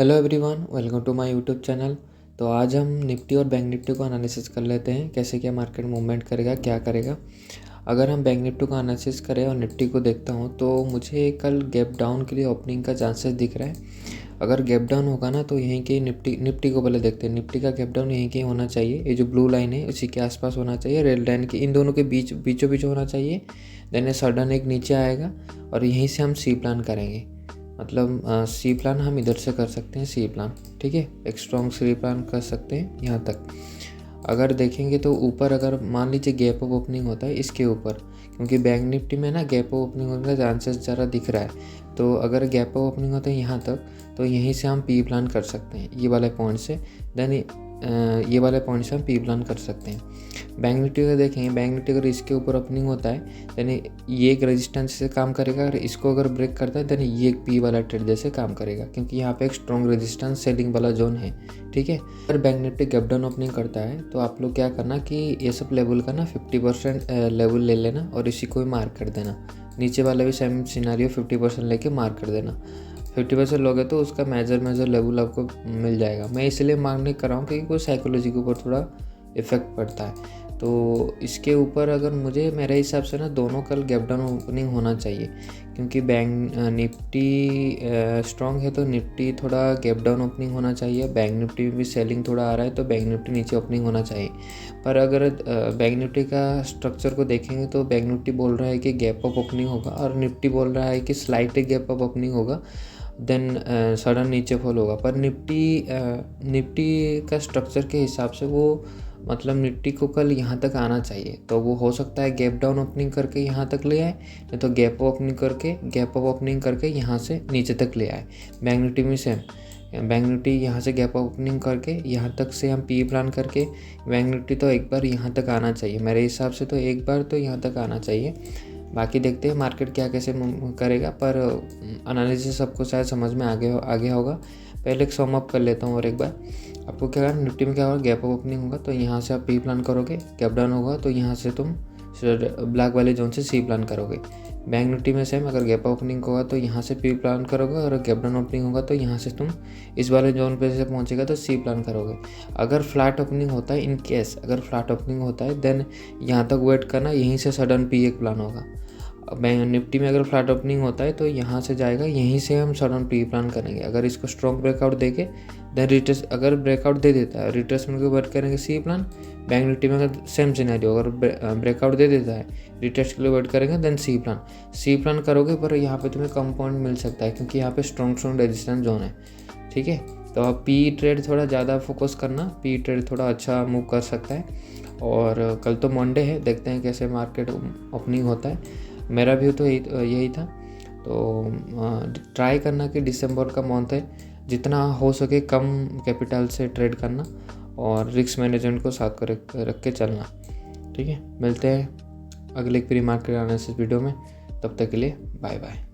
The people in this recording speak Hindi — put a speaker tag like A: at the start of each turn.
A: Hello everyone, welcome to my YouTube channel. तो आज हम निफ्टी और बैंक निफ्टी को एनालिसिस कर लेते हैं, कैसे क्या मार्केट मूवमेंट करेगा, क्या करेगा। अगर हम बैंक निफ्टी को एनालिसिस करें और निफ्टी को देखता हूं तो मुझे कल गैप डाउन के लिए ओपनिंग का चांसेस दिख रहा है। अगर गैप डाउन होगा ना तो यहीं के निफ्टी को पहले देखते हैं। निफ्टी का गैप डाउन यहीं के होना चाहिए, ये जो ब्लू लाइन है उसी के आसपास होना चाहिए, रेड लाइन के इन दोनों के बीचों बीच होना चाहिए। देन सडन एक नीचे आएगा और यहीं से हम सी प्लान करेंगे। मतलब सी प्लान हम इधर से कर सकते हैं, सी प्लान, ठीक है। एक स्ट्रॉन्ग सी प्लान कर सकते हैं यहाँ तक। अगर देखेंगे तो ऊपर अगर मान लीजिए गैप अप ओपनिंग होता है इसके ऊपर, क्योंकि बैंक निफ्टी में ना गैप अप ओपनिंग होने का चांसेस ज़रा दिख रहा है। तो अगर गैप अप ओपनिंग होता है यहाँ तक तो यहीं से हम पी प्लान कर सकते हैं, ये वाले पॉइंट से। देन ये वाले पॉइंट से हम पी प्लान कर सकते हैं। बैंक निफ्टी का देखेंगे, बैंक निफ्टी अगर इसके ऊपर ओपनिंग होता है यानी ये एक रेजिस्टेंस से काम करेगा, और इसको अगर ब्रेक करता है देन ये एक पी वाला ट्रेड जैसे काम करेगा, क्योंकि यहाँ पे एक स्ट्रॉन्ग रेजिस्टेंस सेलिंग वाला जोन है, ठीक है। अगर bank Nifty gap down opening करता है तो आप लोग क्या करना कि ये सब लेवल का ना 50% लेवल ले लेना और इसी को ही मार्क कर देना। नीचे वाला भी सेम सिनारियो 50% लेके मार्क कर देना। 50% लोगे तो उसका मेजर लेवल आपको मिल जाएगा। मैं इसलिए मार्क नहीं कर रहा हूँ क्योंकि कोई साइकोलॉजी के ऊपर थोड़ा इफेक्ट पड़ता है। तो इसके ऊपर अगर मुझे मेरे हिसाब से ना दोनों कल गैप डाउन ओपनिंग होना चाहिए, क्योंकि बैंक निफ्टी स्ट्रॉन्ग है तो निफ्टी थोड़ा गैप डाउन ओपनिंग होना चाहिए। बैंक निफ्टी में भी सेलिंग थोड़ा आ रहा है तो बैंक निफ्टी नीचे ओपनिंग होना चाहिए। पर अगर बैंक निफ्टी का स्ट्रक्चर को देखेंगे तो बैंक निफ्टी बोल रहा है कि गैप अप ओपनिंग होगा और निफ्टी बोल रहा है कि स्लाइट गैप अप ओपनिंग होगा, देन सडन नीचे फॉल होगा। पर निफ्टी का स्ट्रक्चर के हिसाब से वो मतलब निफ्टी को कल यहाँ तक आना चाहिए। तो वो हो सकता है गैप डाउन ओपनिंग करके यहाँ तक ले आए, नहीं तो गैप अप ओपनिंग करके यहाँ से नीचे तक ले आए। बैंक निफ्टी में सेम, बैंक निफ्टी यहाँ से गैप ओपनिंग करके यहाँ तक से हम पी प्लान करके बैंक निफ्टी तो एक बार यहाँ तक आना चाहिए मेरे हिसाब से, तो एक बार तो यहाँ तक आना चाहिए। बाकी देखते हैं मार्केट क्या कैसे करेगा, पर एनालिसिस सबको शायद समझ में आगे होगा। पहले एक सम अप कर लेता हूँ और एक बार आपको क्या करना, निफ्टी में क्या होगा, गैप अप ओपनिंग होगा तो यहाँ से आप पी प्लान करोगे, गैप डाउन होगा तो यहाँ से तुम ब्लैक वाले जोन से सी प्लान करोगे। बैंक निफ्टी में सेम, अगर गैप ओपनिंग होगा तो यहाँ से पी प्लान करोगे और गैप डाउन ओपनिंग होगा तो यहाँ से तुम इस वाले जोन पे से पहुँचेगा तो सी प्लान करोगे। अगर फ्लैट ओपनिंग होता है, इन केस अगर फ्लैट ओपनिंग होता है देन यहाँ तक वेट करना, यहीं से सडन पी एक प्लान होगा। बैंक निफ्टी में अगर फ्लैट ओपनिंग होता है तो यहाँ से जाएगा, यहीं से हम सडन पी प्लान करेंगे। अगर इसको स्ट्रॉन्ग ब्रेकआउट देके देन रिट्रेस, अगर ब्रेकआउट दे देता है रिट्रेसमेंट को वेट करेंगे सी प्लान। बैंक निफ्टी में अगर सेम सिनेरियो, अगर ब्रेकआउट दे देता है रिट्रेस के लिए वेट करेंगे देन सी प्लान करोगे। पर यहाँ पे तुम्हें कम पॉइंट मिल सकता है क्योंकि यहाँ पे स्ट्रॉन्ग रेजिस्टेंस जोन है, ठीक है। तो आप पी ट्रेड थोड़ा ज़्यादा फोकस करना, पी ट्रेड थोड़ा अच्छा मूव कर सकता है। और कल तो मंडे है, देखते हैं कैसे मार्केट ओपनिंग होता है। मेरा व्यू तो यही था। तो ट्राई करना कि दिसंबर का मंथ है, जितना हो सके कम कैपिटल से ट्रेड करना और रिस्क मैनेजमेंट को साथ रख के चलना, ठीक है। मिलते हैं अगले प्री मार्केट एनालिसिस वीडियो में, तब तक के लिए बाय बाय।